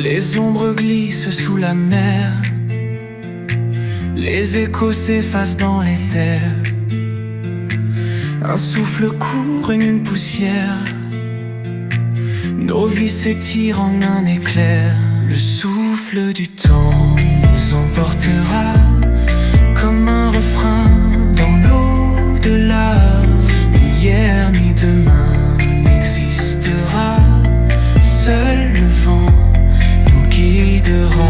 Les ombres glissent sous la mer, les échos s'effacent dans les terres. Un souffle court, une poussière, nos vies s'étirent en un éclair. Le souffle du temps nous emportera comme un refrain dans l'au-delà. Ni hier ni demain n'existera, seul le vent nous guidera.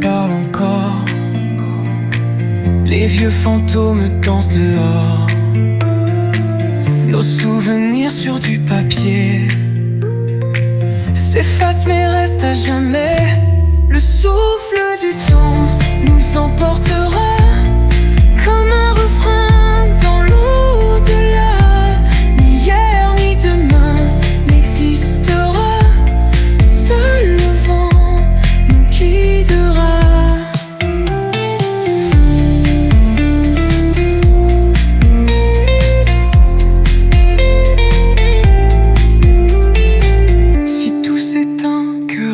Parle encore, les vieux fantômes dansent dehors. Nos souvenirs sur du papier s'effacent mais restent à jamais. Le souffle du temps nous emportera comme un refrain dans l'au-delà. Ni hier ni demain n'existera, seul le vent nous guidera.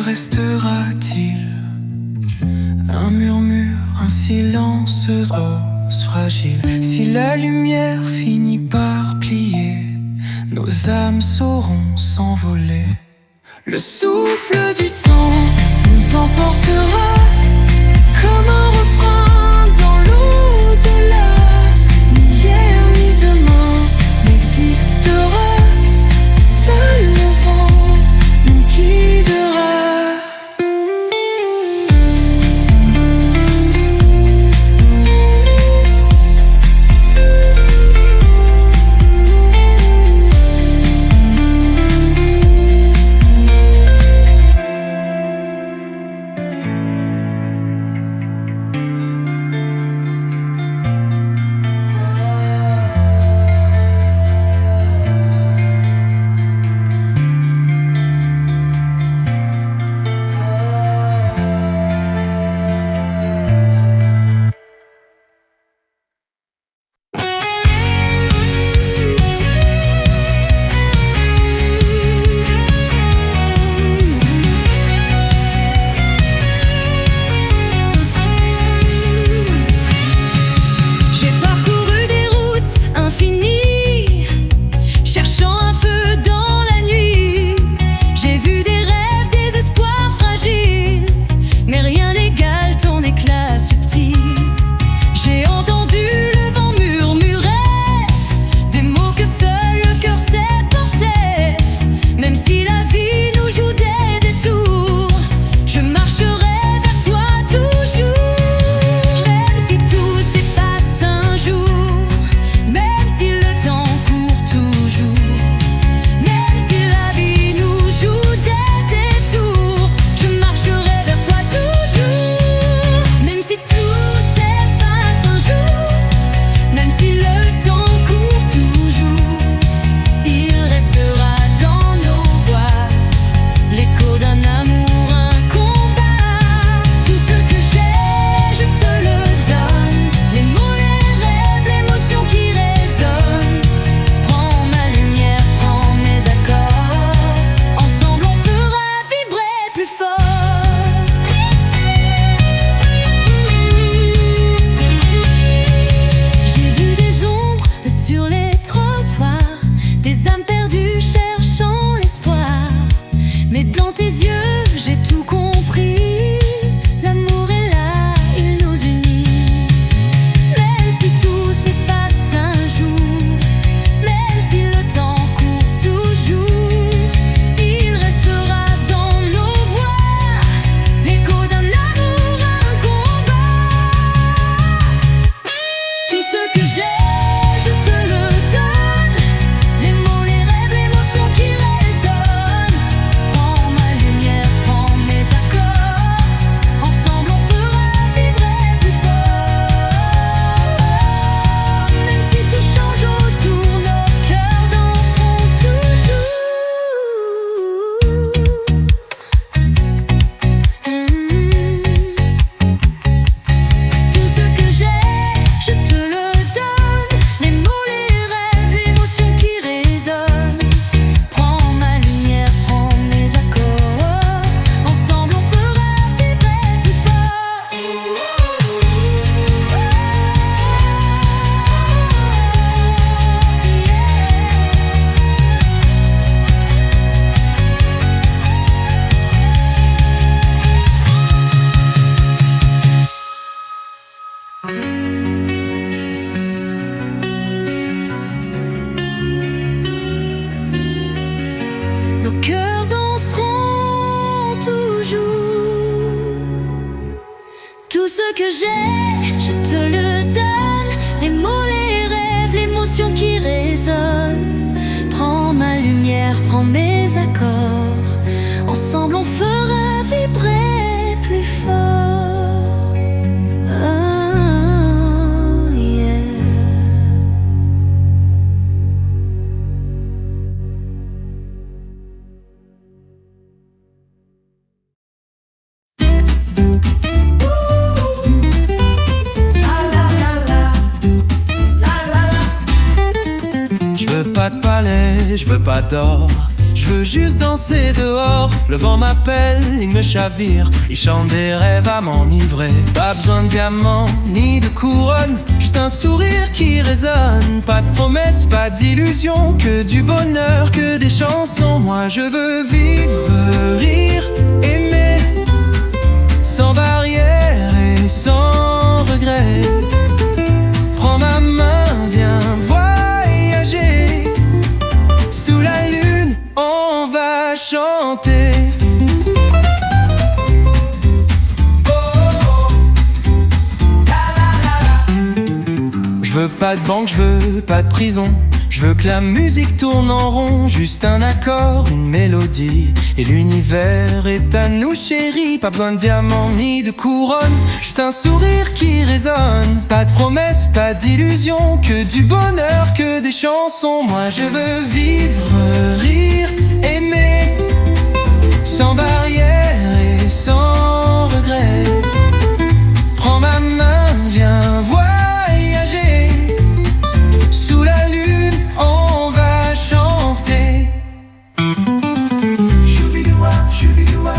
Restera-t-il un murmure, un silence rose fragile? Si la lumière finit par plier, nos âmes sauront s'envoler. Le souffle du temps nous emportera comme un refrain dans l'au-delà. Ni hier ni demain n'existera, seul le vent nous guidera. Tout ce que j'ai, je te le donne. Les mots, les rêves, l'émotion qui résonne. Prends ma lumière, prends mes accords. Ensemble on fera vibrer plus fort. Oh, yeah. Pas de palais, je veux pas d'or. Je veux juste danser dehors. Le vent m'appelle, il me chavire. Il chante des rêves à m'enivrer. Pas besoin de diamants, ni de couronne. Juste un sourire qui résonne. Pas de promesses, pas d'illusions. Que du bonheur, que des chansons. Moi je veux vivre, rire, aimer. Sans barrière et sans regret. Prends ma main, viens voyager. Sous la lune, on va chanter. Je veux pas de banque, je veux pas de prison. Je veux que la musique tourne en rond. Juste un accord, une mélodie. Et l'univers est à nous chéris. Pas besoin de diamants ni de couronne. Juste un sourire qui résonne. Pas de promesses, pas d'illusions. Que du bonheur, que des chansons. Moi je veux vivre, rire, aimer. Sans barrière et sans regret. Prends ma main, viens voyager. Sous la lune, on va chanter. Choubidoua, choubidoua.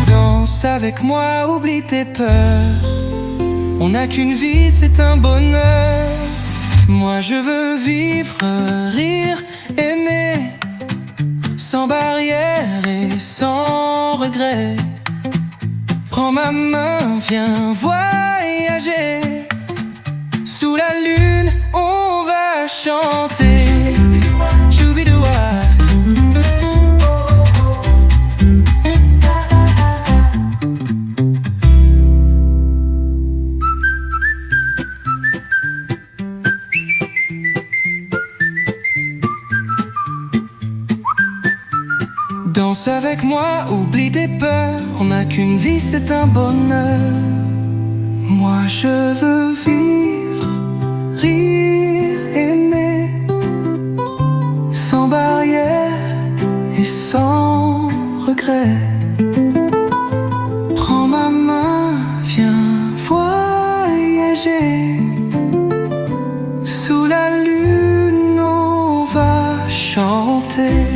Danse avec moi, oublie tes peurs. On n'a qu'une vie, c'est un bonheur. Moi je veux vivre, rire, aimer. Sans barrière et sans regret. Prends ma main, viens voyager. Sous la lune, on va chanter. Choubidoua. Danse avec moi, oublie tes peurs. On n'a qu'une vie, c'est un bonheur. Moi je veux vivre, rire, aimer. Sans barrière et sans regret. Prends ma main, viens voyager. Sous la lune, on va chanter.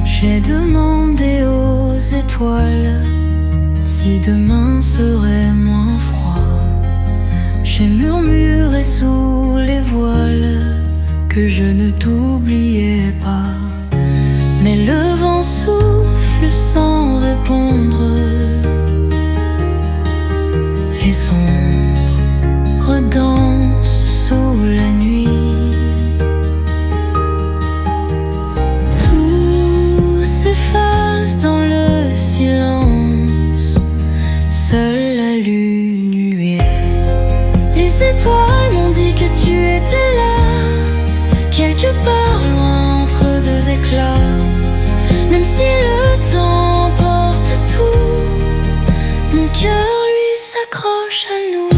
J'ai demandé aux étoiles si demain serait moins froid. J'ai murmuré sous les voiles que je ne t'oubliais pas. Mais le vent souffle sans répondre. Les ombres dansent sous la nuit. Dans le silence, seule la lune luire. Les étoiles m'ont dit que tu étais là, quelque part loin entre deux éclats. Même si le temps porte tout, mon cœur lui s'accroche à nous.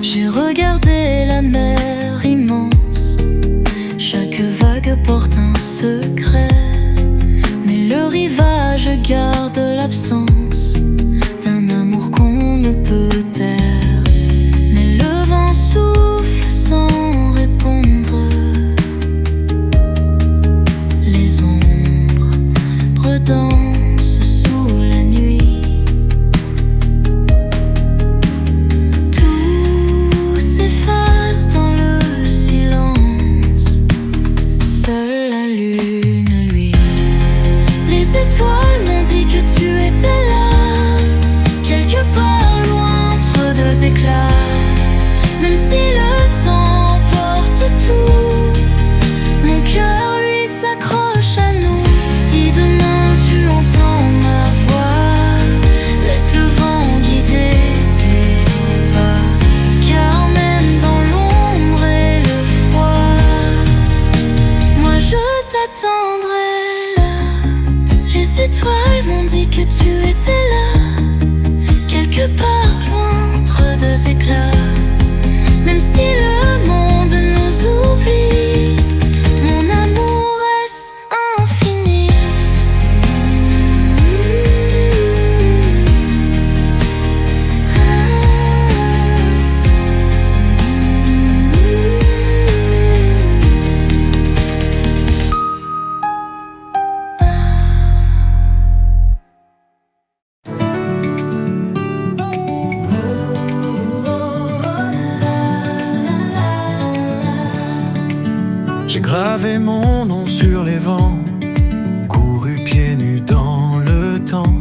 J'ai regardé la mer immense, chaque vague porte un secret. Mais le rivage l'absence d'un amour qu'on ne peut taire. Mais le vent souffle sans répondre. Les ombres dansent sous la nuit. Tout s'efface dans le silence. Seule la lune, lui. Les étoiles m'ont dit que tu étais là, quelque part loin entre deux éclats. Même si le temps porte tout, mon cœur lui s'accroche à nous. Si demain tu entends ma voix, laisse le vent guider tes pas. Car même dans l'ombre et le froid, moi je t'attendrai là. Les étoiles m'ont dit que tu étais là, quelque part loin entre deux éclats. Même si le monde nous oublie, mon amour reste infini. J'ai gravé mon nom sur les vents, couru pieds nus dans le temps.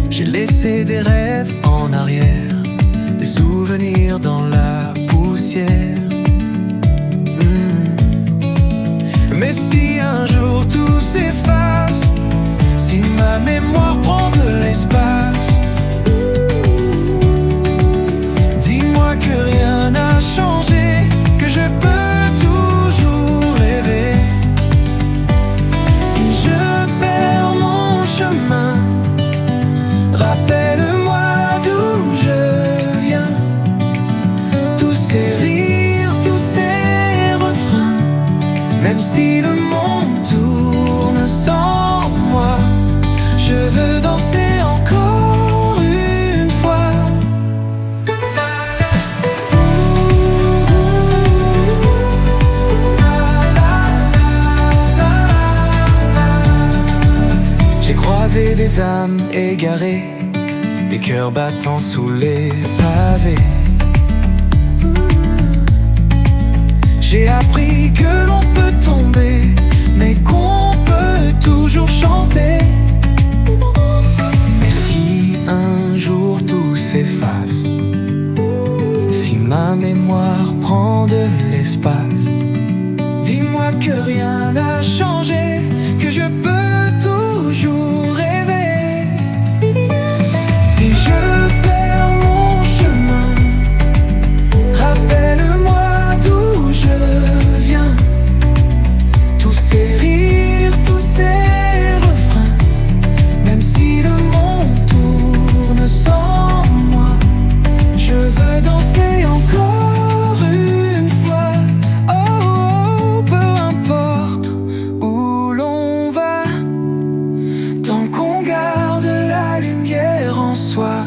J'ai laissé des rêves en arrière, des souvenirs dans la poussière. Mais si un jour tout s'efface, si ma mémoire prend de l'espace, dis-moi que rien n'a changé, que je peux toujours rêver. Si je perds mon chemin, rappelle-moi d'où je viens. Tous ces rires, tous ces refrains, même si le monde tourne sans moi, je veux danser encore une fois. J'ai croisé des âmes égarées, des cœurs battant sous les pavés. J'ai appris que l'on peut tomber, mais qu'on peut toujours chanter. Mais si un jour tout s'efface, si ma mémoire prend de l'espace, dis-moi que rien n'a changé, que je peux toujours rêver. Si je perds mon chemin, rappelle-moi d'où je viens. Tous ces rires, tous ces refrains, même si le monde tourne sans moi, je veux danser encore une fois. Oh, peu importe où l'on va, tant qu'on garde la lumière en soi.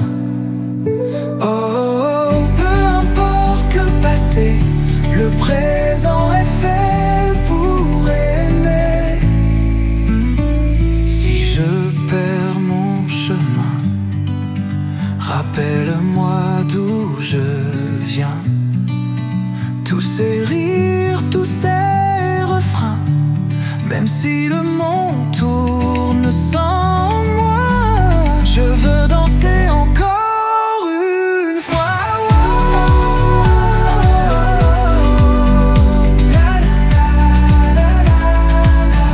Oh, peu importe le passé, le présent est fait pour aimer. Si je perds mon chemin, rappelle-moi d'où je viens. Tous ces rires, tous ces refrains, même si le monde tourne sans moi, je veux danser encore une fois. La, la, la, la, la.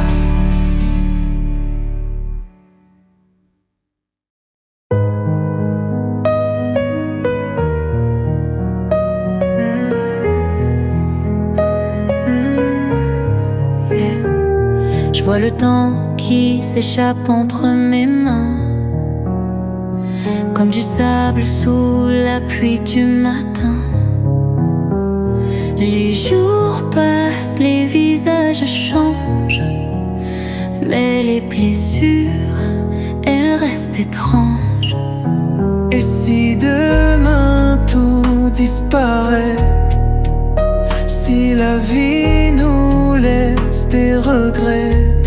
Je vois le temps qui s'échappe entre mes mains, comme du sable sous la pluie du matin. Les jours passent, les visages changent, mais malgré les blessures, elle reste étrange. Et si demain tout disparaît, si la vie nous laisse des regrets,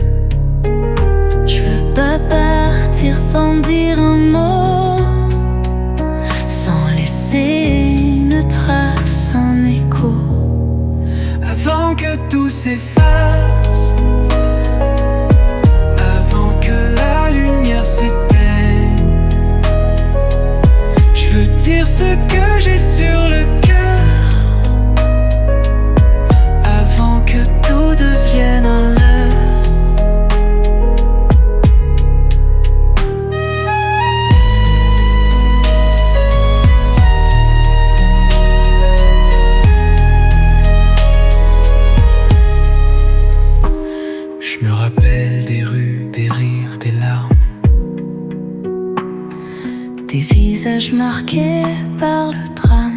je veux pas partir sans dire un mot, sans laisser une trace, un écho. avant que tout s'efface, avant que la lumière s'éteigne, je veux dire ce que j'ai sur le cœur, avant que tout devienne un leurre. Je me rappelle des rues, des rires, des larmes, Des visages marqués par le drame.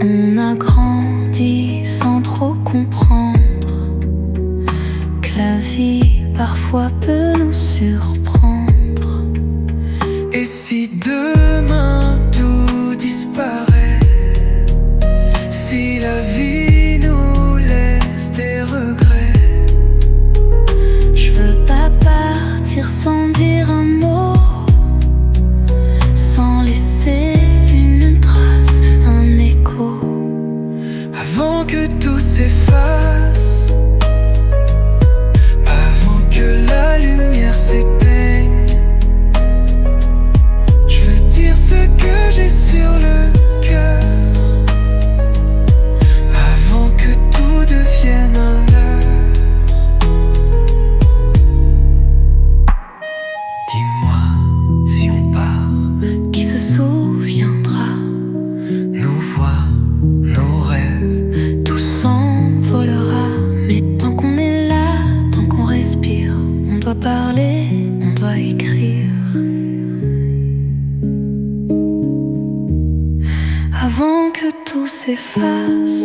On a grandi sans trop comprendre que la vie parfois peut nous surprendre. et si demain tout disparaît, si la vie nous laisse des regrets, Je veux pas partir sans dire un mot, sans laisser une trace, un écho. avant que tout s'efface, avant que la lumière s'éteigne, je veux dire ce que j'ai sur le cœur, avant que tout devienne un leurre. Dis-moi si on part, Qui se souviendra? nos voix, nos rêves, Tout s'envolera, mais tant qu'on est là, tant qu'on respire, on doit parler, on doit écrire. Avant que tout s'efface,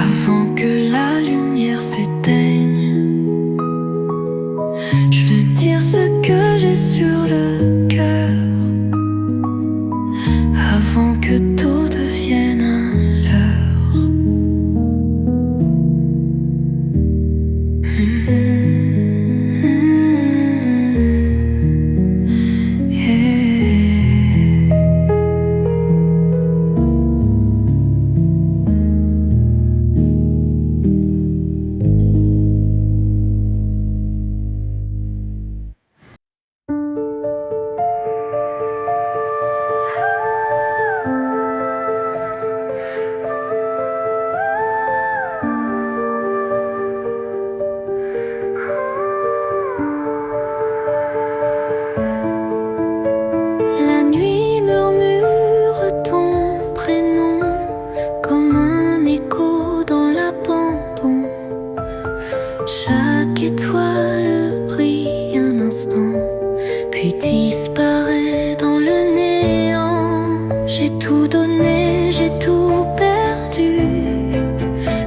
avant que la lumière s'éteigne, je veux dire ce que j'ai sur le cœur, avant que tout devienne un leurre. Yeah. La nuit murmure ton prénom comme un écho dans l'abandon. Chaque étoile brille un instant, puis disparaît dans le néant. J'ai tout donné, j'ai tout perdu,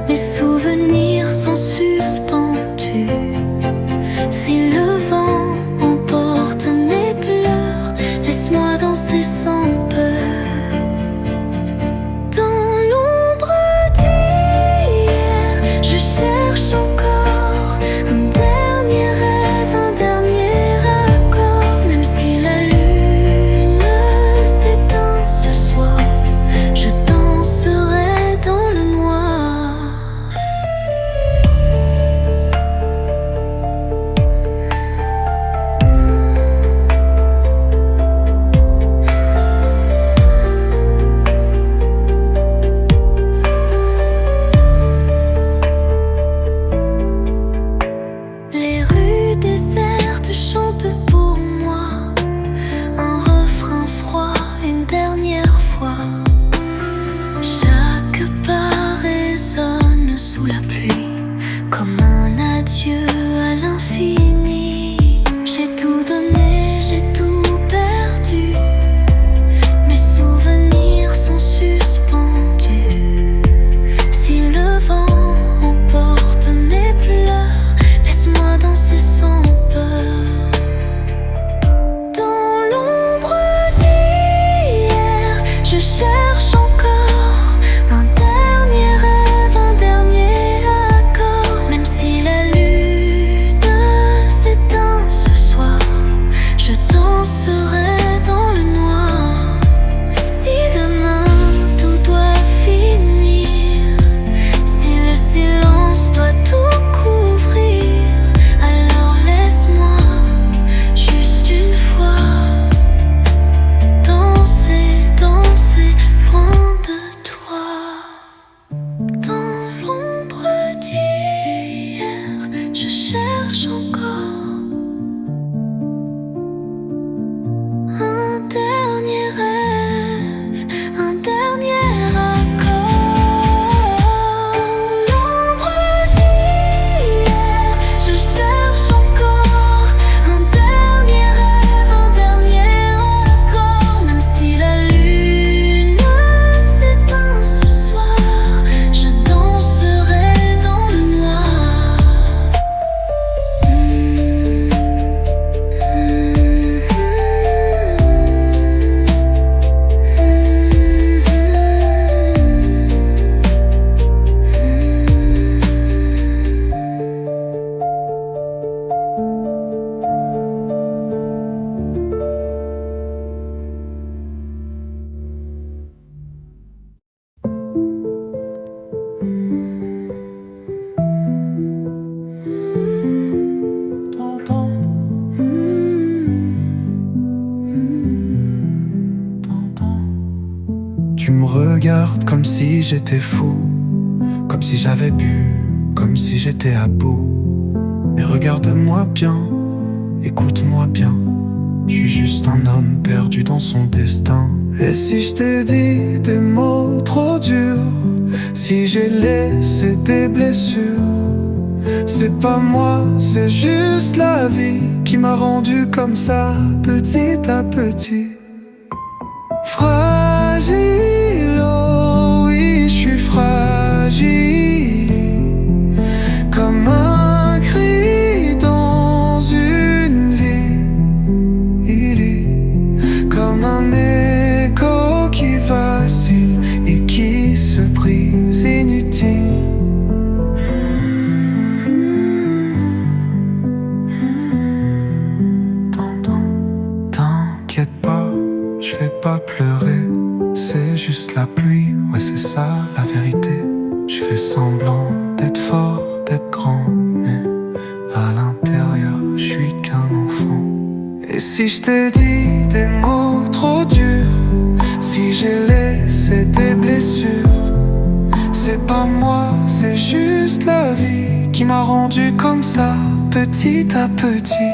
mes souvenirs sont suspendus. Si le vent emporte mes pleurs, laisse-moi danser sans peur. Dans l'ombre d'hier, je cherche encore un dernier rêve, un dernier accord. Même si la lune s'éteint ce soir, je danserai dans le noir. comme si j'étais fou, comme si j'avais bu, comme si j'étais à bout. Mais regarde-moi bien, écoute-moi bien, je suis juste un homme perdu dans son destin. Et si je t'ai dit des mots trop durs, si j'ai laissé des blessures, c'est pas moi, c'est juste la vie qui m'a rendu comme ça, petit à petit. Fragile, oh oui, je suis fragile, comme un cri dans une ville, comme un écho qui vacille et qui se brise inutile. T'inquiète pas, je vais pas pleurer, c'est juste la pluie, ouais c'est ça la vérité. Je fais semblant d'être fort, d'être grand, mais à l'intérieur, je suis qu'un enfant. Et si je t'ai dit des mots trop durs, si j'ai laissé des blessures, c'est pas moi, c'est juste la vie qui m'a rendu comme ça, petit à petit.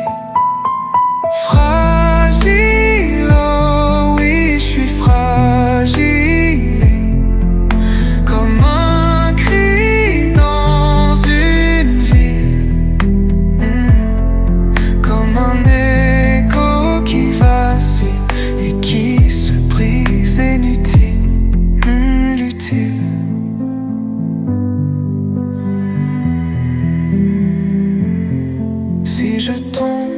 Fragile, oh oui, je suis fragile, comme un cri dans une ville, comme un écho qui vacille et qui se brise, inutile, inutile. Si je tombe,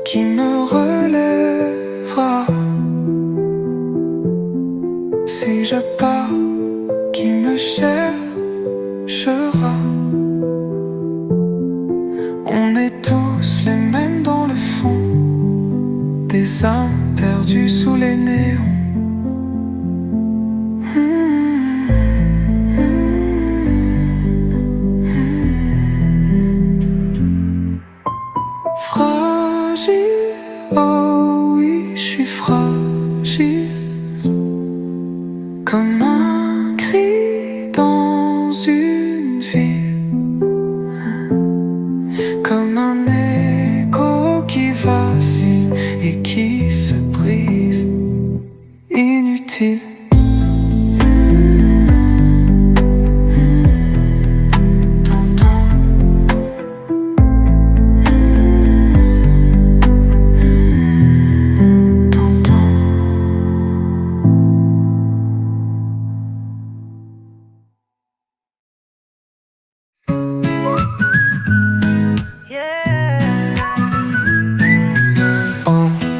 qui me relèvera? Si je pars, qui me cherchera? On est tous les mêmes dans le fond, des âmes perdues sous les néons. Fragile, oh oui, je suis fragile, comme un cri dans une ville, comme un écho qui vacille et qui se brise, inutile.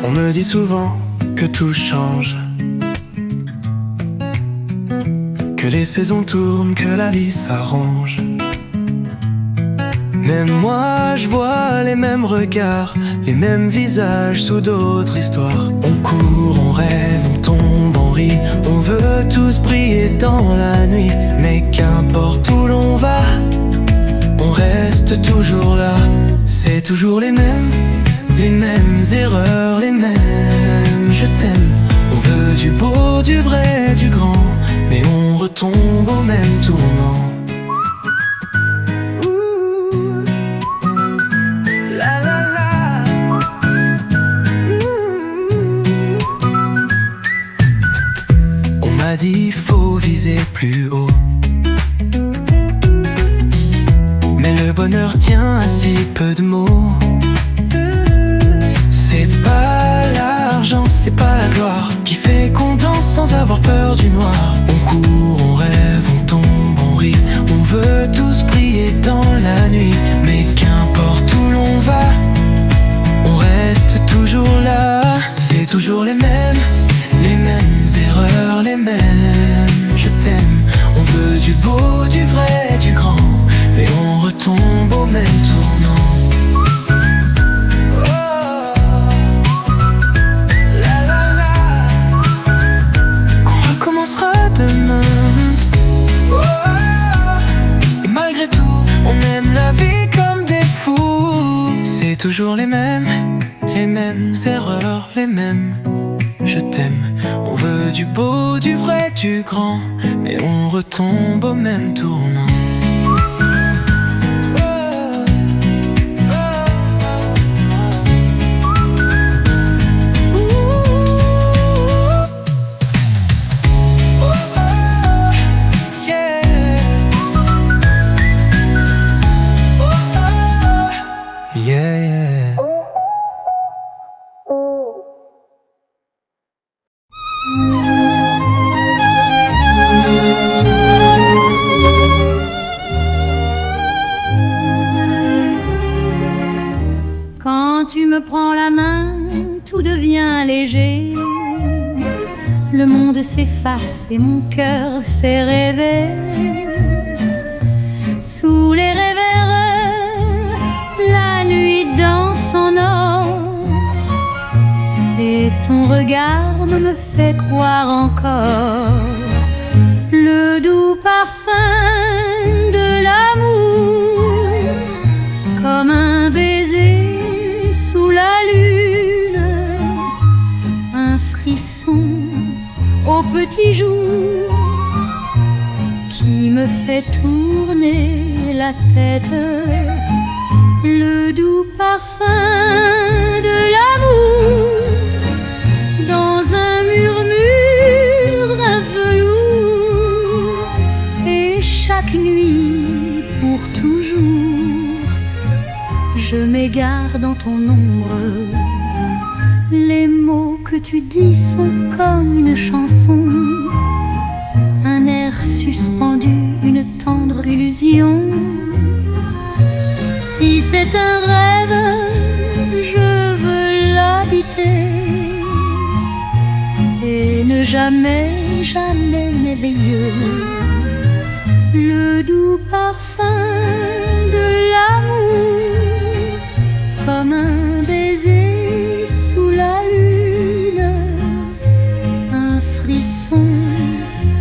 On me dit souvent que tout change, que les saisons tournent, que la vie s'arrange. Mais moi je vois les mêmes regards, les mêmes visages sous d'autres histoires. On court, on rêve, on tombe, on rit, on veut tous briller dans la nuit. Mais qu'importe où l'on va, on reste toujours là. C'est toujours les mêmes erreurs, les mêmes je t'aime. On veut du beau, du vrai, du grand, mais on retombe au même tournant. Ouh, la la la. On m'a dit faut viser plus haut, mais le bonheur tient à si peu de mots. C'est pas l'argent, c'est pas la gloire qui fait qu'on danse sans avoir peur du noir. On court, on rêve, on tombe, on rit, on veut tous briller dans la nuit. Mais qu'importe où l'on va, on reste toujours là. C'est toujours les mêmes erreurs, les mêmes je t'aime. On veut du beau, du vrai, du grand, mais on retombe au même tournant. Demain. Et malgré tout, on aime la vie comme des fous. C'est toujours les mêmes erreurs, les mêmes je t'aime. On veut du beau, du vrai, du grand, mais on retombe au même tournant. Quand tu me prends la main, tout devient léger. Le monde s'efface et mon cœur s'est rêvé. Sous les réverbères, la nuit danse en or. Et ton regard me fait croire encore le doux parfum de l'amour, comme un baiser sous la lune, un frisson au petit jour qui me fait tourner la tête, le doux parfum de l'amour dans un murmure, un velours, et chaque nuit pour toujours je m'égare dans ton ombre. Les mots que tu dis sont comme une chanson, un air suspendu, une tendre illusion. Si c'est un rêve, je veux l'habiter et ne jamais, jamais m'éveiller. Le doux parfum de l'amour, comme un baiser sous la lune, un frisson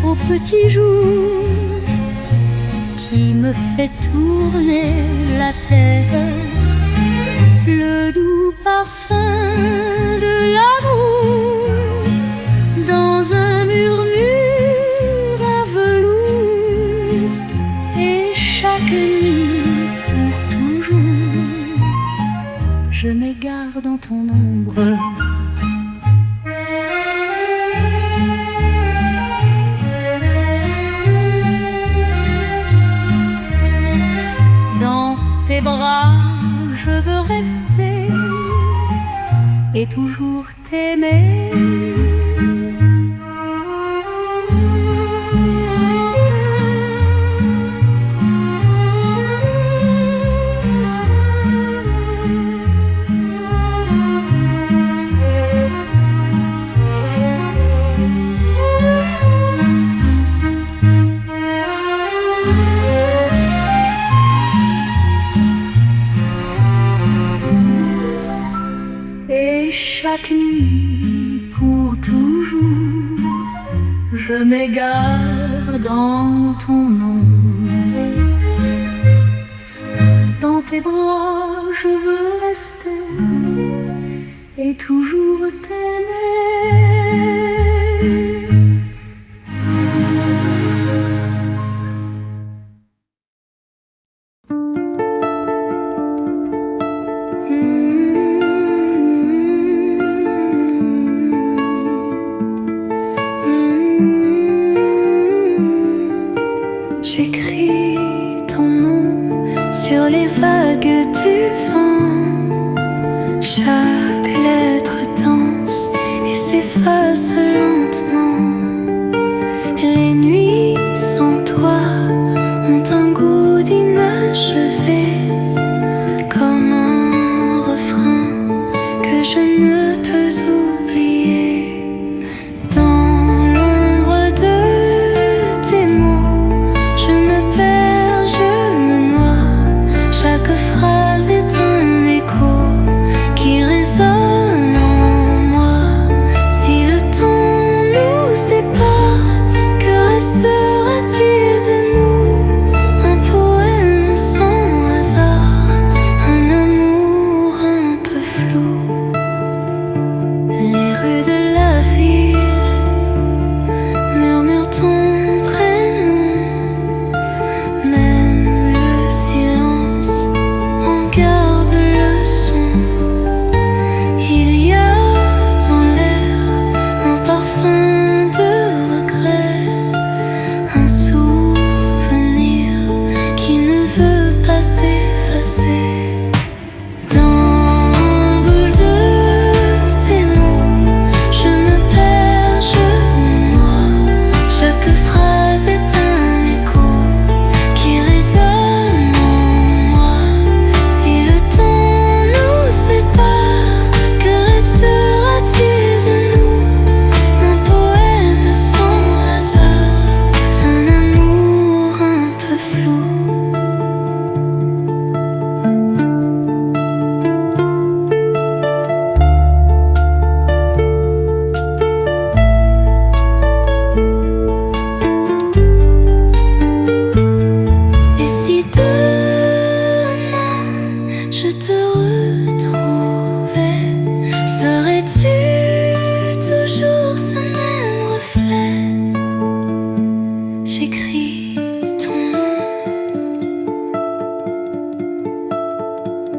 au petit jour qui me fait tourner la tête, le doux parfum de l'amour dans un murmure, un velours, et chaque nuit pour toujours je m'égare dans ton ombre. Dans tes bras je veux rester et toujours t'aimer. Chaque nuit pour toujours je m'égare dans ton ombre. Dans tes bras je veux rester et toujours t'aimer. J'écris ton nom sur les vagues du vent. Chaque lettre danse et s'efface lentement. Les nuits sans toi ont un goût d'inachevé, comme un refrain que je ne peux oublier. Dans l'ombre de tes mots, je me perds, je me noie. Chaque phrase est un écho qui résonne en moi. Si le temps nous sépare, que restera-t-il de nous? Un poème sans hasard.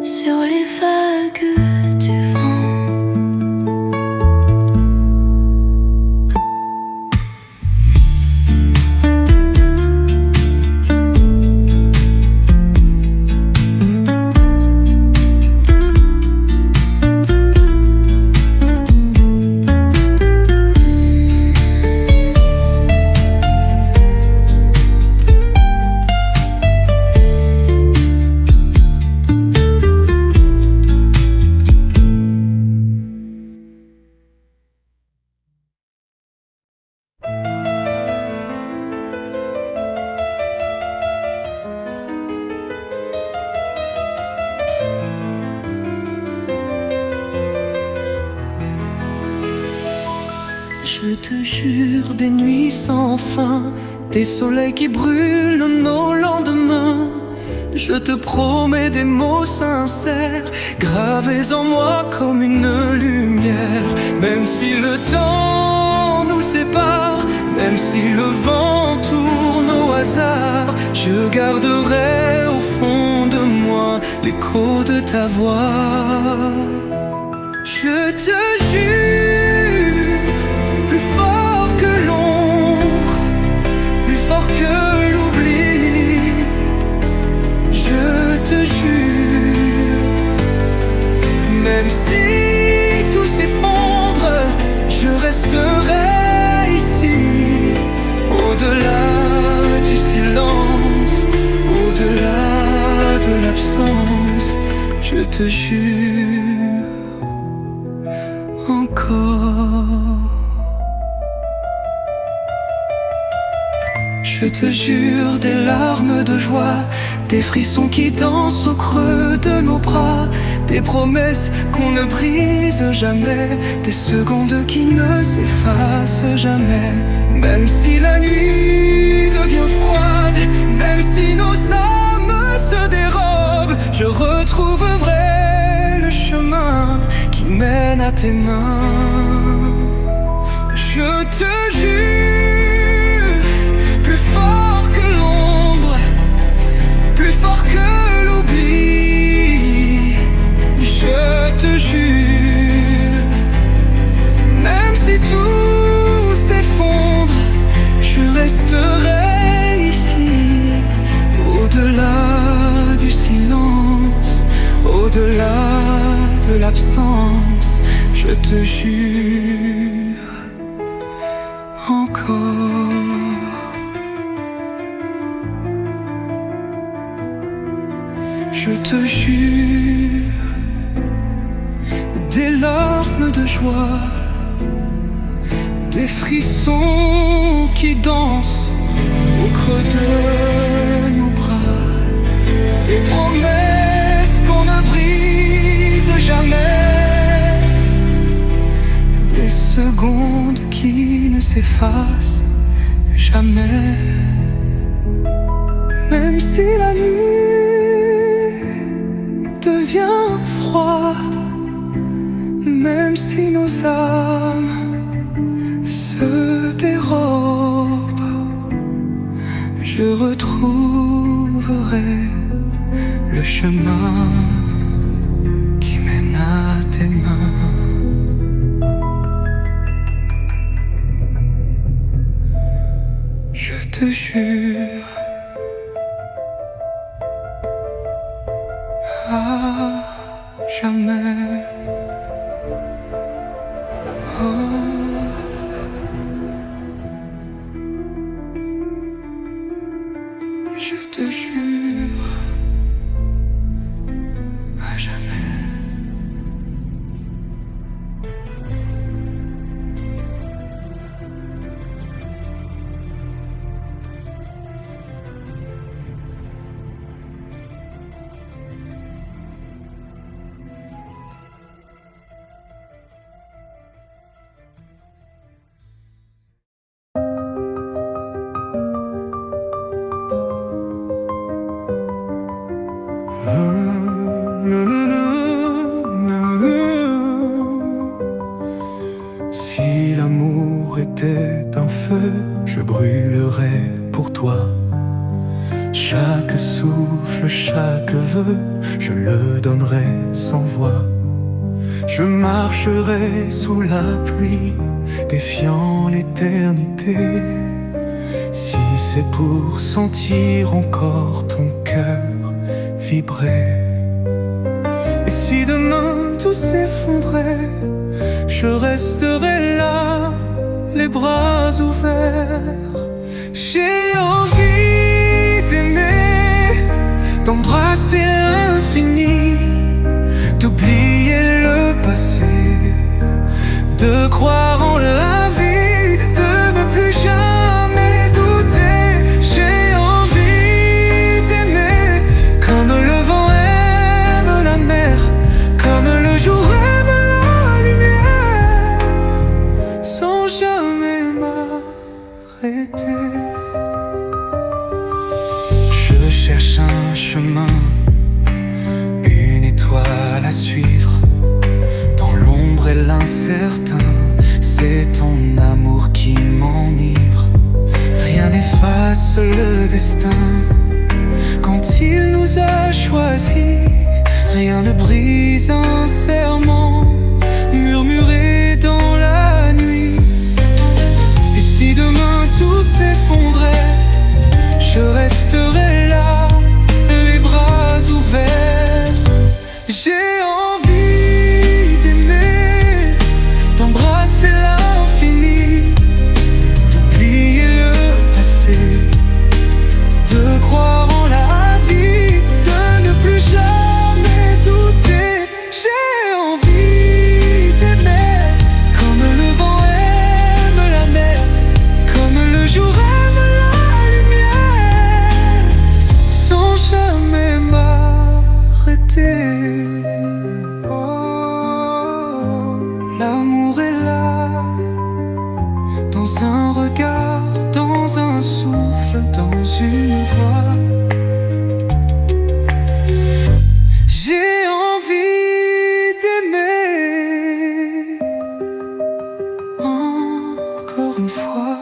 sur les vagues du vent. Je te jure des nuits sans fin, des soleils qui brûlent nos lendemains. Je te promets des mots sincères, gravés en moi comme une lumière. Même si le temps nous sépare, même si le vent tourne au hasard, je garderai au fond de moi l'écho de ta voix. Je te jure, plus fort que l'ombre, plus fort que l'oubli, je te jure. Même si tout s'effondre, je resterai ici, au-delà du silence, au-delà de l'absence. Je te jure encore. Je te jure des larmes de joie, des frissons qui dansent au creux de nos bras, des promesses qu'on ne brise jamais, des secondes qui ne s'effacent jamais. Même si la nuit devient froide, même si nos âmes se dérobent, je retrouverai le chemin qui mène à tes mains. Je te jure, plus fort que l'ombre, plus fort que l'oubli, je te jure. Même si tout s'effondre, je resterai ici, au-delà du silence, au-delà de l'absence. Je te jure encore. Je te jure des larmes de joie, des frissons qui dansent au creux de nos bras, des promesses qu'on ne brise jamais, des secondes qui ne s'effacent jamais. Même si la nuit devient froide, même si nos âmes se dérobent, je retrouverai le chemin qui mène à tes mains. Je te jure à jamais. Oh. Je te jure à jamais. Si l'amour était un feu, je brûlerais pour toi. Chaque souffle simple chaque vœu, je le donnerai sans voix. Je marcherai sous la pluie, défiant l'éternité. Si c'est pour sentir encore ton cœur vibrer. Et si demain tout s'effondrait, je resterai là, les bras ouverts. J'ai envie d'aimer, d'embrasser l'infini, d'oublier le passé, de croire en la vie, de ne plus jamais douter. J'ai envie d'aimer comme le vent aime la mer, comme le jour aime la lumière, sans jamais m'arrêter. Je cherche un chemin, une étoile à suivre, dans l'ombre et l'incertain. C'est ton amour qui m'enivre. Rien n'efface le destin quand il nous a choisis. Rien ne brise un serment murmuré dans la nuit. Et si demain tout s'effondrait, je resterai là, les bras ouverts. J'ai envie d'aimer, d'embrasser l'infini, d'oublier le passé, de croire en la vie, de ne plus jamais douter. J'ai envie d'aimer comme le vent aime la mer, comme le jour aime la lumière, sans jamais m'arrêter. Oh, l'amour est là, dans un regard, dans un souffle, dans une voix. J'ai envie d'aimer encore une fois.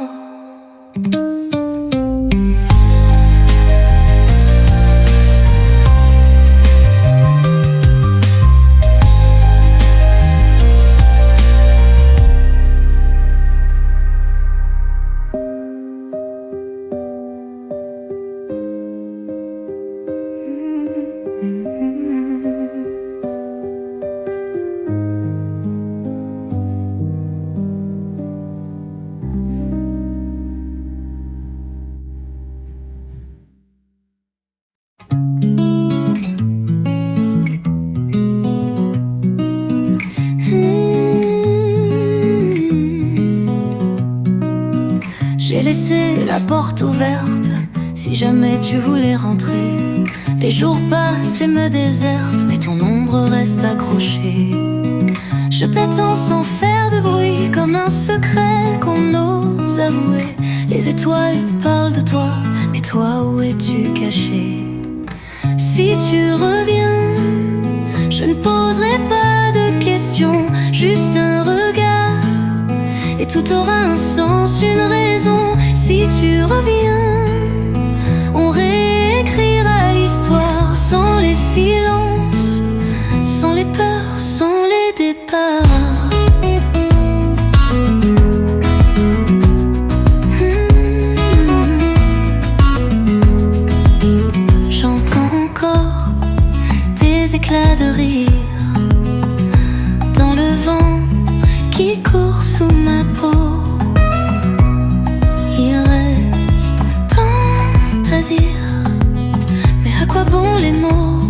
J'ai laissé la porte ouverte, si jamais tu voulais rentrer. Les jours passent et me désertent, mais ton ombre reste accrochée. Je t'attends sans faire de bruit, comme un secret qu'on ose avouer. Les étoiles parlent de toi, mais toi où es-tu caché? Si tu reviens, je ne poserai pas de questions, juste un regard, et tout aura un sens, une raison. Si tu reviens, on réécrira l'histoire sans les silences, sans les peurs, sans les départs. J'entends encore tes éclats de rire dans le vent qui court sous ma peau. Il reste tant à dire, mais à quoi bon les mots?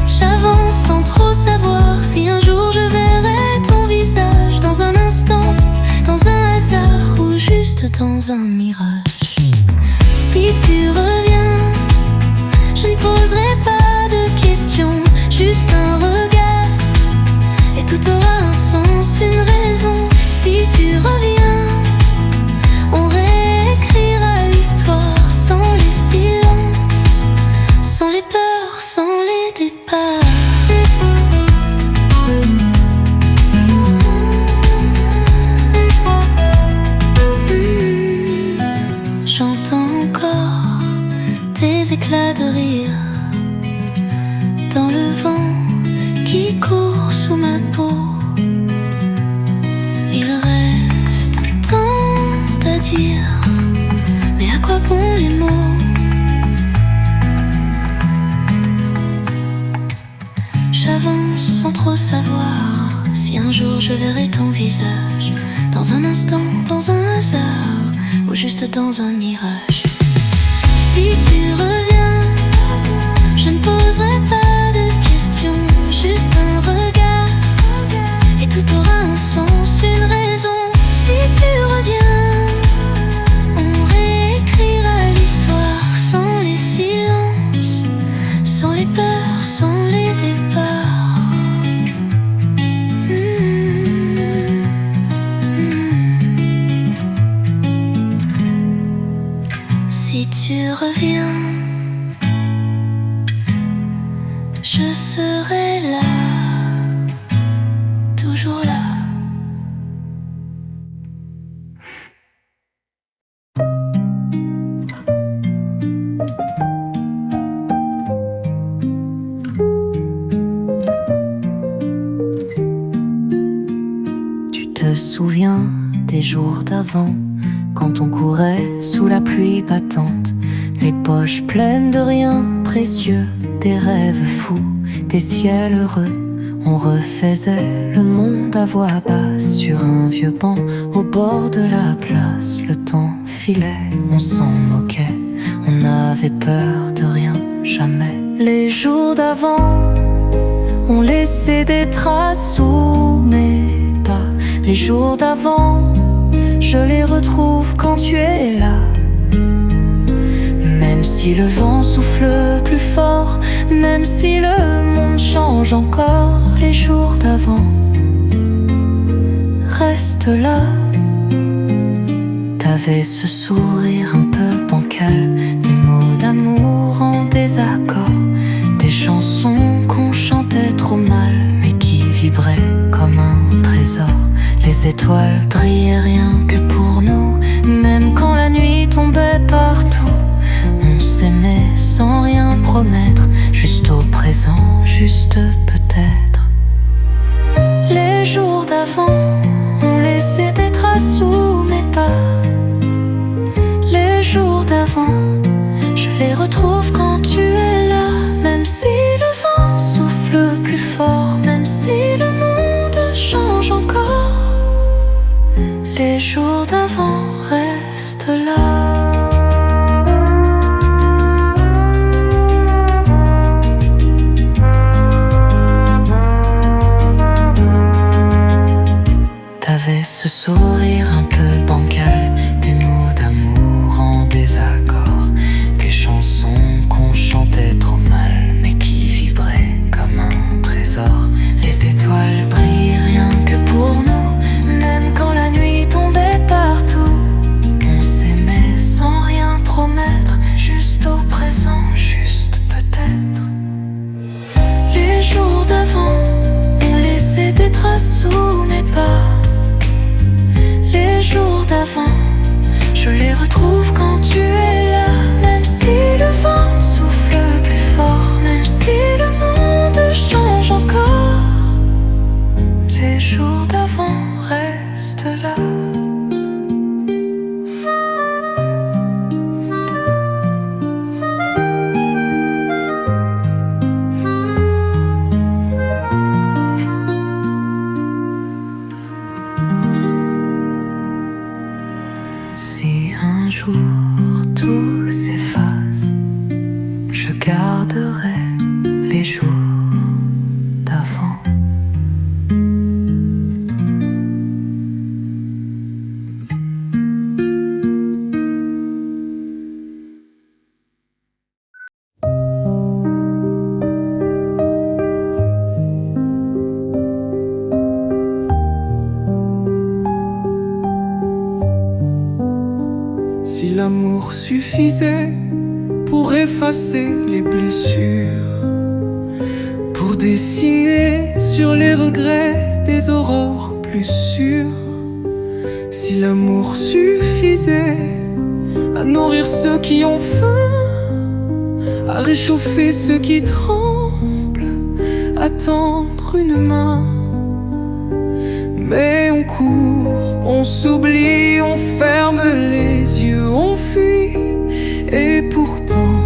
J'avance sans trop savoir si un jour je verrai ton visage, dans un instant, dans un hasard ou juste dans un mirage. Si tu reviens, je ne poserai pas de questions, juste un regard, et tout aura un sens, une raison. Si tu reviens, on réécrira l'histoire sans les silences, sans les peurs, sans les départs. J'entends encore tes éclats de rire dans le vent qui court sous ma peau. Il reste tant à dire, mais à quoi bon les mots? J'avance sans trop savoir si un jour je verrai ton visage, dans un instant, dans un hasard, ou juste dans un mirage. Si tu reviens, je ne poserai pas de questions, juste un regard, et tout aura un sens, une raison. Si tu reviens, on réécrira l'histoire sans les silences, sans les peurs, sans les départs. Si tu reviens, je serai là, toujours là. Tu te souviens des jours d'avant, quand on courait sous la pluie battante, les poches pleines de rien précieux, des rêves fous, des ciels heureux. On refaisait le monde à voix basse sur un vieux banc au bord de la place. Le temps filait, on s'en moquait, on n'avait peur de rien, jamais. Les jours d'avant ont laissé des traces sous mes pas. Les jours d'avant, je les retrouve quand tu es là. Même si le vent souffle plus fort, même si le monde change encore, les jours d'avant restent là. T'avais ce sourire un peu bancal, des mots d'amour en désaccord, des chansons qu'on chantait trop mal, mais qui vibraient comme un trésor. Les étoiles brillaient rien que pour nous, même quand la nuit tombait partout. On s'aimait sans rien promettre, juste au présent, juste peut-être. Les jours d'avant ont laissé des traces sous mes pas. Les jours d'avant, je les retrouve quand tu es là. Même si le vent souffle plus fort, même si le monde change encore, les jours d'avant restent là. T'avais ce sourire un peu bancal, des mots d'amour en désaccord, des chansons qu'on chantait trop mal, mais qui vibraient comme un trésor. Les étoiles brillent rien que pour nous, même quand la nuit tombait partout. On s'aimait sans rien promettre, juste au présent, juste peut-être. Les jours d'avant ont laissé des traces sous mes pas. Les jours d'avant, je les retrouve quand tu es là. Même si le vent souffle plus fort, même si le monde change encore, les jours d'avant restent là. Si un jour tout s'efface, je garderai les jours d'avant. Si l'amour suffisait pour effacer les blessures, pour dessiner sur les regrets des aurores plus sûres, si l'amour suffisait à nourrir ceux qui ont faim, à réchauffer ceux qui tremblent, à tendre une main. Mais on court, on s'oublie, on ferme les yeux, on fuit. Et pourtant,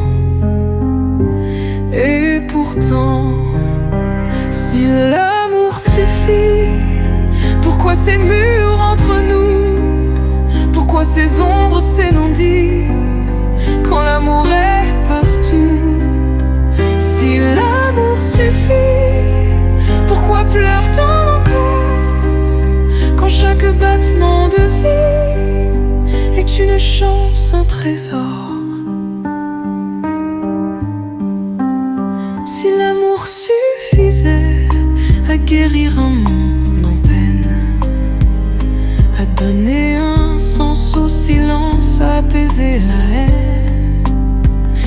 si l'amour suffit, pourquoi ces murs entre nous? Pourquoi ces ombres, ces non-dits, quand l'amour est partout? Si l'amour suffit, pourquoi pleure tant encore, quand chaque battement de vie est une chance, un trésor? Si l'amour suffisait à guérir un monde en peine, à donner un sens au silence, à apaiser la haine.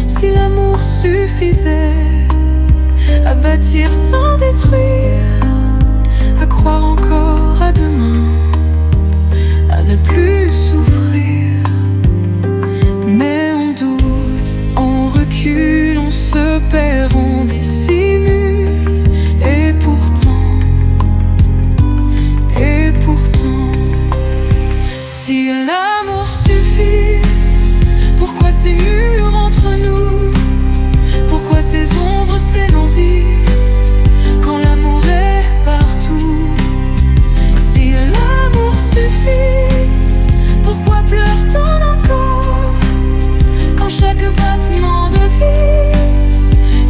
Si l'amour suffisait à bâtir sans détruire, à croire encore à demain, à ne plus souffrir. Mais on doute, on recule, on se perd, on dissimule. Et pourtant, si l'amour suffit, pourquoi ces murs entre nous? Pourquoi ces ombres, ces non-dits, quand l'amour est partout? Si l'amour suffit, pourquoi pleure-t-on encore, quand chaque battement de vie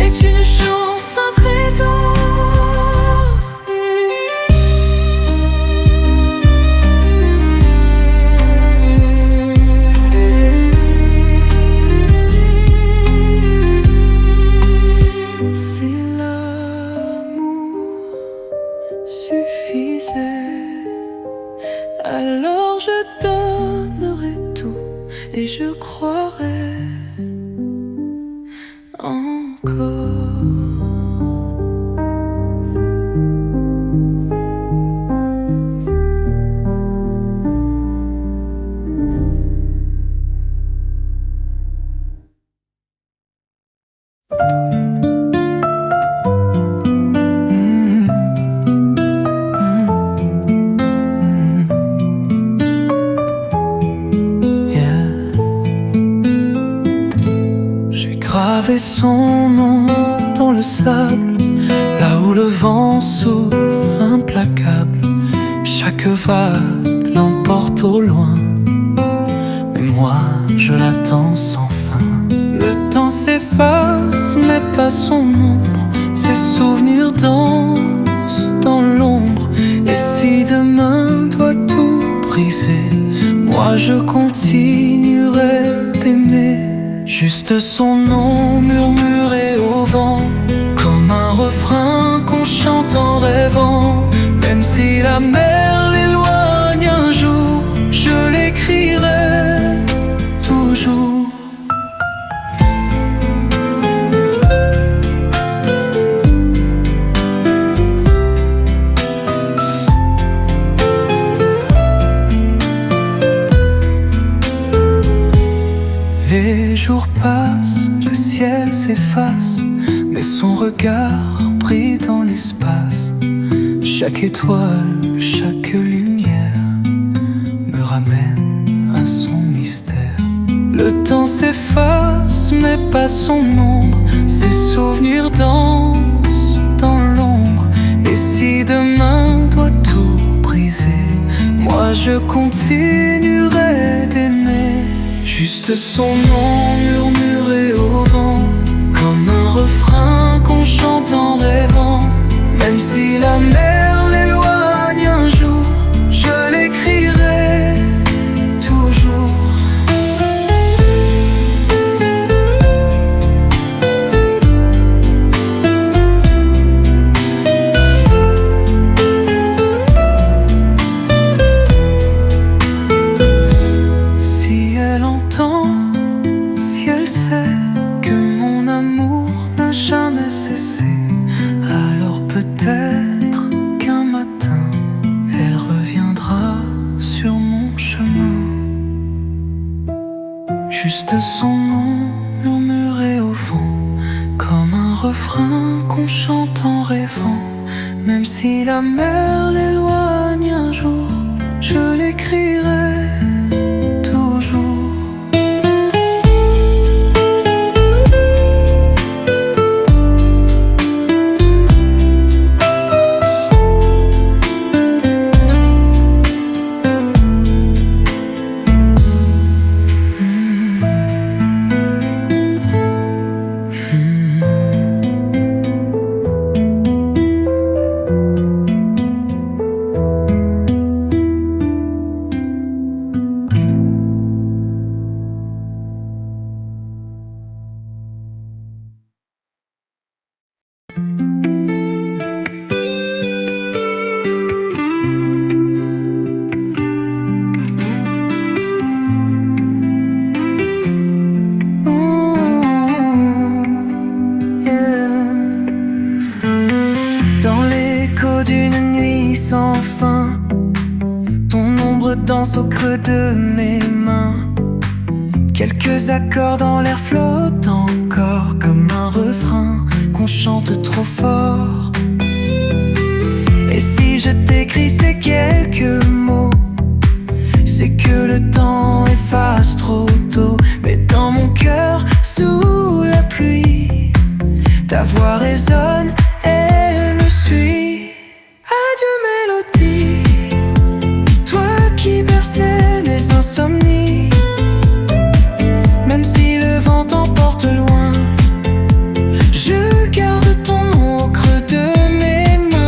est une chance, un trésor? Si l'amour suffisait, alors je donnerais tout et je croirais encore. Gravé son nom dans le sable, là où le vent souffle implacable. Chaque vague l'emporte au loin, mais moi je l'attends sans fin. Le temps s'efface, mais pas son ombre. Ses souvenirs dansent dans l'ombre. Et si demain doit tout briser, moi je continuerai d'aimer. Juste son nom murmuré au vent, comme un refrain qu'on chante en rêvant. Même si la mer l'éloigne un jour, je l'écrirai toujours. Les jours passent, le ciel s'efface, mais son regard brille dans l'espace. Chaque étoile, chaque lumière me ramène à son mystère. Le temps s'efface, mais pas son ombre. Ses souvenirs dansent dans l'ombre. Et si demain doit tout briser, moi je continuerai d'aimer. Juste son nom murmuré au vent, comme un refrain qu'on chante en rêvant. Même si la mer l'éloigne un jour, je l'écrirai toujours. Si elle entend, si elle reste son nom murmuré au vent, comme un refrain qu'on chante en rêvant. Même si la mer l'éloigne un jour, je l'écrirai toujours. Sans fin, ton ombre danse au creux de mes mains. Quelques accords dans l'air flottent encore, comme un refrain qu'on chante trop fort. Et si je t'écris ces quelques mots, c'est que le temps efface trop tôt. Mais dans mon cœur, sous la pluie, ta voix résonne, elle me suit. Adieu mélodie, toi qui berçais mes insomnies. Même si le vent t'emporte loin, je garde ton nom au creux de mes mains.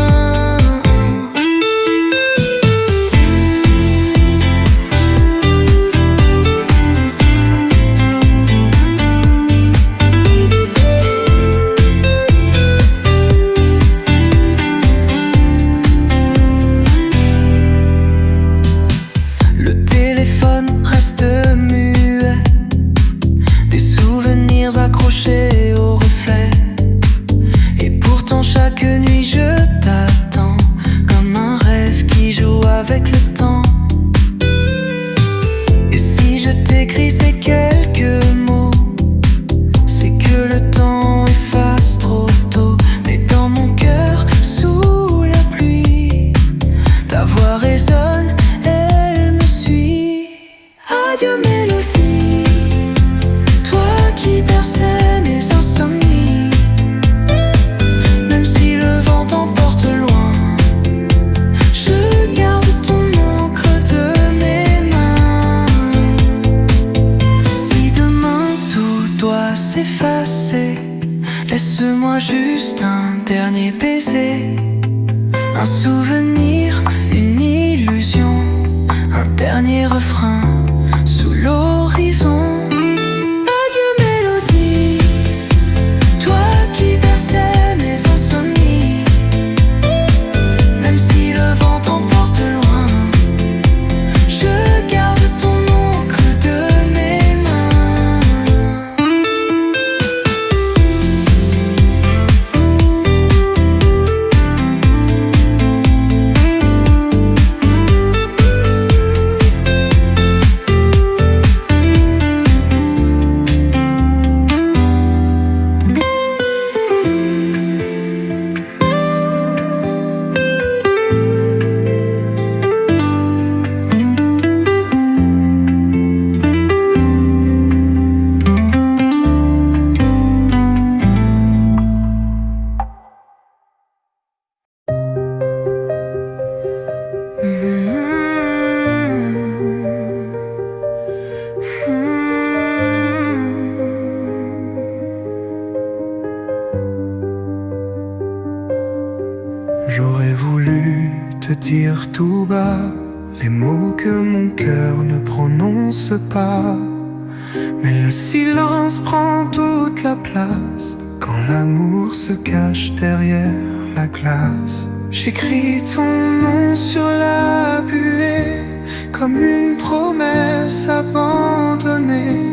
Accroché au reflet, et pourtant chaque nuit je t'attends, comme un rêve qui joue avec le temps. Et si je t'écris ces quelques mots, c'est que le temps efface trop tôt. Mais dans mon cœur, sous la pluie, ta voix résonne, elle me suit. Adieu mélodie, qui berçait mes insomnies. Même si le vent t'emporte loin, je garde ton nom au creux de mes mains. Si demain tout doit s'effacer, laisse-moi juste un dernier baiser, un souvenir, une illusion, un dernier refrain sous l'horizon. J'aurais voulu te dire tout bas les mots que mon cœur ne prononce pas, mais le silence prend toute la place quand l'amour se cache derrière la glace. J'écris ton nom sur la buée comme une promesse abandonnée.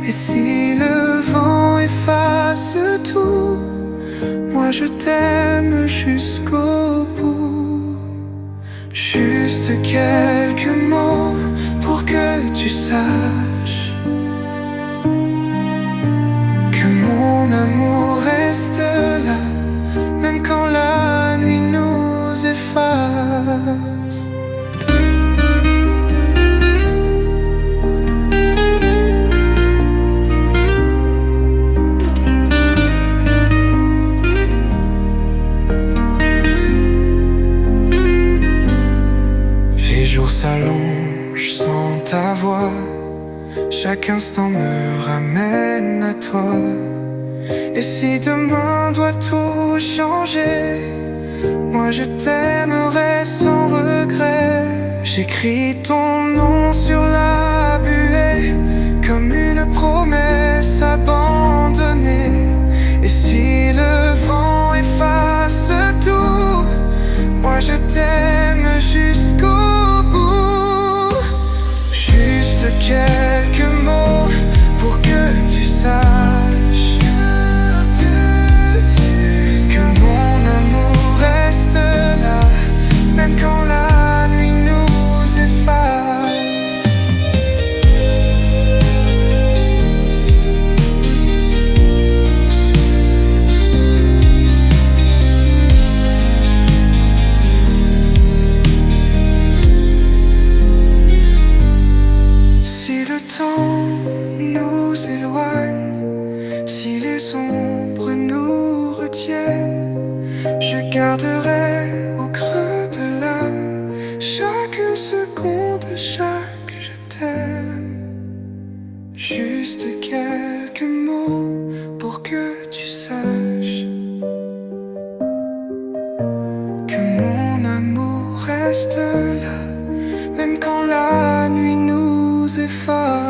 Et si le vent efface tout, moi je t'aime jusqu'au bout. Juste quelques mots pour que tu saches reste là, même quand la nuit nous efface. Les jours s'allongent sans ta voix, chaque instant me ramène à toi. Et si demain doit tout changer, moi je t'aimerai sans regret. J'écris ton nom sur la buée, comme une promesse abandonnée. Et si le vent efface tout, moi je t'aime jusqu'au bout. Juste quelques mots pour que tu saches que mon amour reste là, même quand la nuit nous efface. Si le temps nous éloigne, si les ombres nous retiennent, je garderai au creux de l'âme chaque seconde, chaque je t'aime. Juste quelques mots pour que tu saches que mon amour reste là, même quand la nuit nous efface.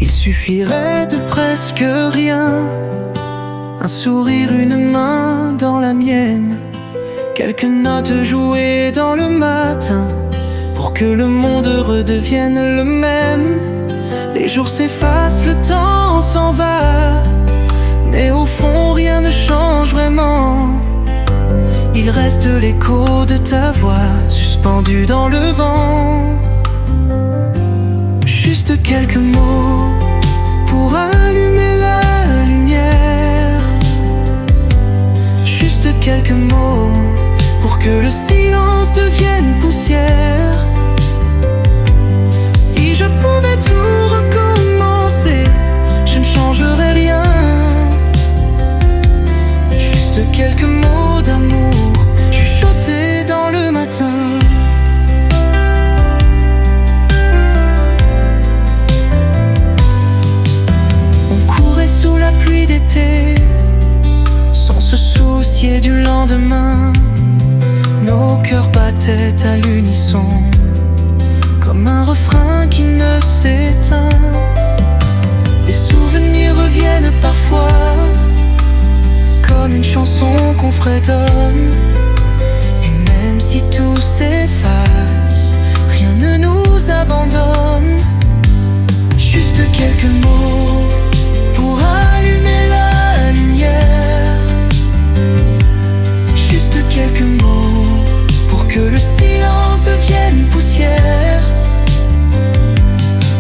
Il suffirait de presque rien, un sourire, une main dans la mienne, quelques notes jouées dans le matin, pour que le monde redevienne le même. Les jours s'effacent, le temps s'en va, mais au fond rien ne change vraiment. Il reste l'écho de ta voix, suspendue dans le vent. Juste quelques mots pour allumer la lumière. Juste quelques mots pour que le silence devienne poussière. Si je pouvais tout recommencer, je ne changerais rien. Juste quelques mots d'amour chuchotés dans le matin. Sous la pluie d'été, sans se soucier du lendemain, nos cœurs battaient à l'unisson, comme un refrain qui ne s'éteint. Les souvenirs reviennent parfois, comme une chanson qu'on fredonne. Et même si tout s'efface, rien ne nous abandonne. Juste quelques mots pour allumer la lumière. Juste quelques mots pour que le silence devienne poussière.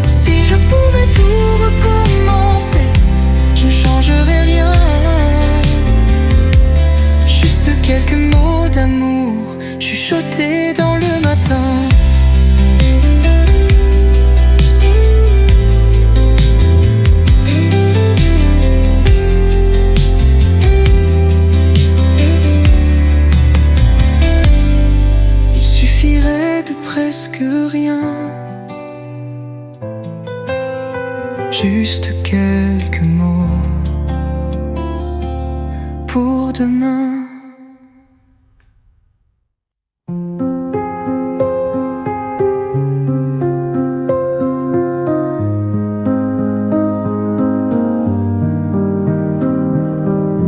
Si je pouvais tout recommencer, je ne changerais rien. Juste quelques mots d'amour chuchotés dans le matin. juste quelques mots pour demain.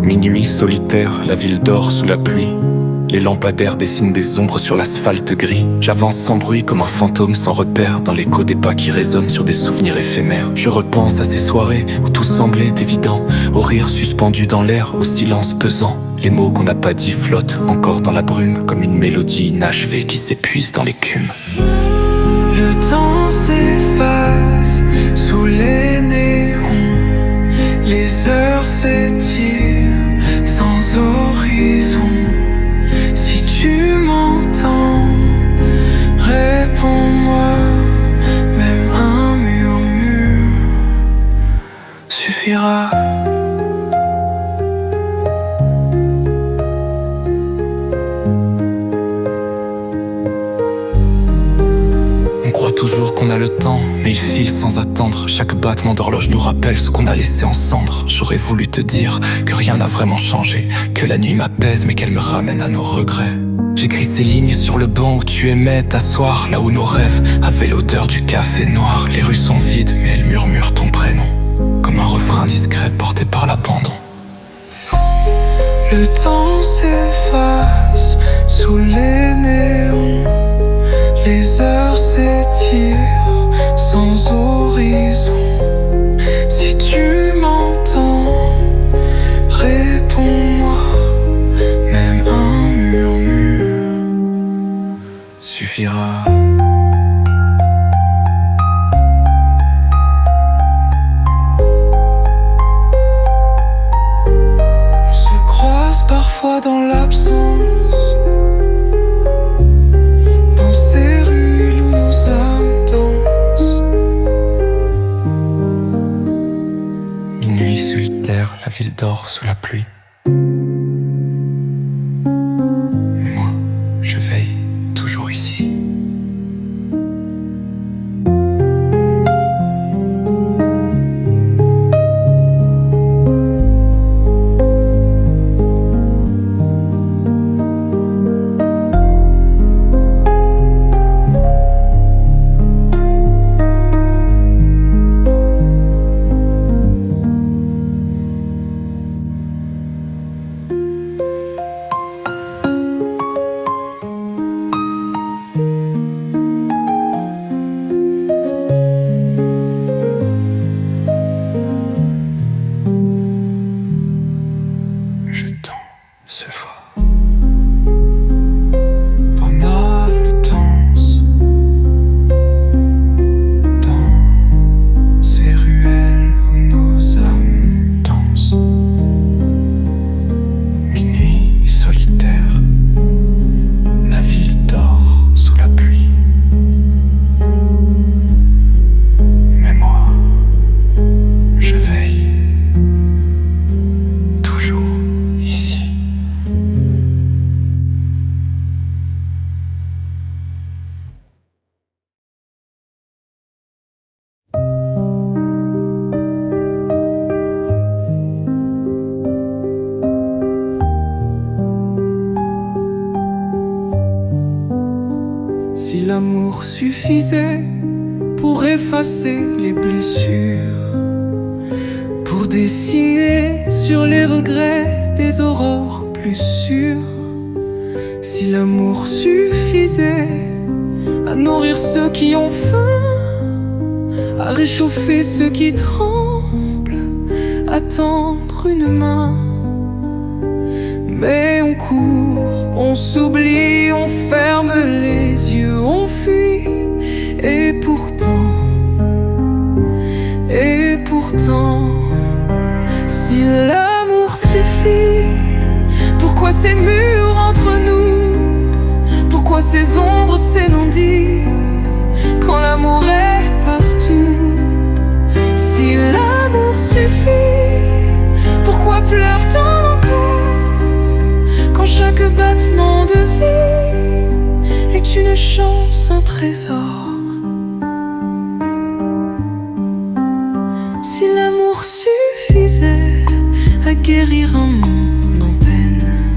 Minuit solitaire, la ville dort sous la pluie. Les lampadaires dessinent des ombres sur l'asphalte gris. J'avance sans bruit comme un fantôme sans repère, dans l'écho des pas qui résonnent sur des souvenirs éphémères. Je repense à ces soirées où tout semblait évident, au rire suspendu dans l'air, au silence pesant. Les mots qu'on n'a pas dit flottent encore dans la brume, comme une mélodie inachevée qui s'épuise dans l'écume. Le temps s'efface sous les néons, les heures s'étirent sans horizon. Si tu m'entends, réponds-moi, même un murmure suffira. On croit toujours qu'on a le temps, mais il file sans attendre. Chaque battement d'horloge nous rappelle ce qu'on a laissé en cendres. J'aurais voulu te dire que rien n'a vraiment changé, que la nuit m'apaise mais qu'elle me ramène à nos regrets. J'écris ces lignes sur le banc où tu aimais t'asseoir, là où nos rêves avaient l'odeur du café noir. Les rues sont vides mais elles murmurent ton prénom, comme un refrain discret porté par l'abandon. Le temps s'efface sous les néons, les heures s'étirent sans horizon. Si tu m'entends, réponds-moi, même un murmure suffira. On se croise parfois dans l'absence, dans ces rues où nos âmes dansent. Minuit solitaire, la ville dort sous la pluie. Mais moi, je veille toujours ici. Je tends ce fois. Pendant le danse, dans ces ruelles où nos âmes dansent. Minuit solitaire, la ville dort sous la pluie. Mais moi, je veille toujours ici. Si l'amour suffisait pour effacer les blessures, pour dessiner sur les regrets des aurores plus sûres, si l'amour suffisait à nourrir ceux qui ont faim, à réchauffer ceux qui tremblent, à tendre une main. Mais on court, on s'oublie, on ferme les yeux, on fuit. Et pourtant, si l'amour suffit, pourquoi ces murs entre nous? Pourquoi ces ombres, ces non-dits, quand l'amour est partout? Si l'amour suffit, pourquoi pleure-t-on encore, quand chaque battement de vie est une chance, un trésor? guérir un monde en peine,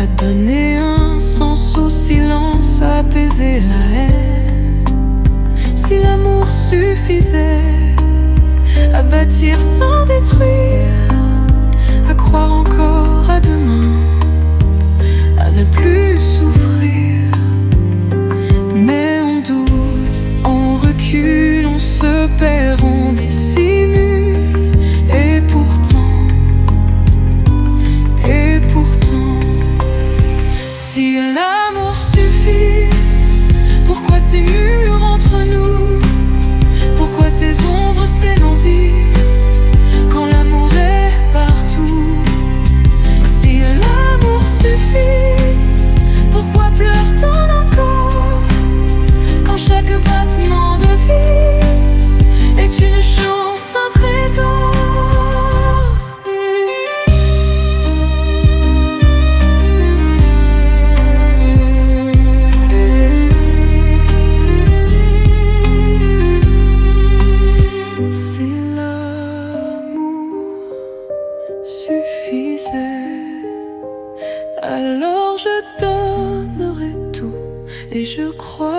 à donner un sens au silence, à apaiser la haine. Si l'amour suffisait à bâtir sans détruire, à croire encore à demain, à ne plus souffrir. Mais on doute, on recule, on se perd, on dissimule. Et pourtant, si l'amour suffit, pourquoi ces murs entre nous? Pourquoi ces ombres, ces non-dits, quand l'amour est partout? Si l'amour suffit, pourquoi pleure-t-on encore, quand chaque battement de vie est une chance, un trésor? Si l'amour suffisait, alors je donnerais tout, et je crois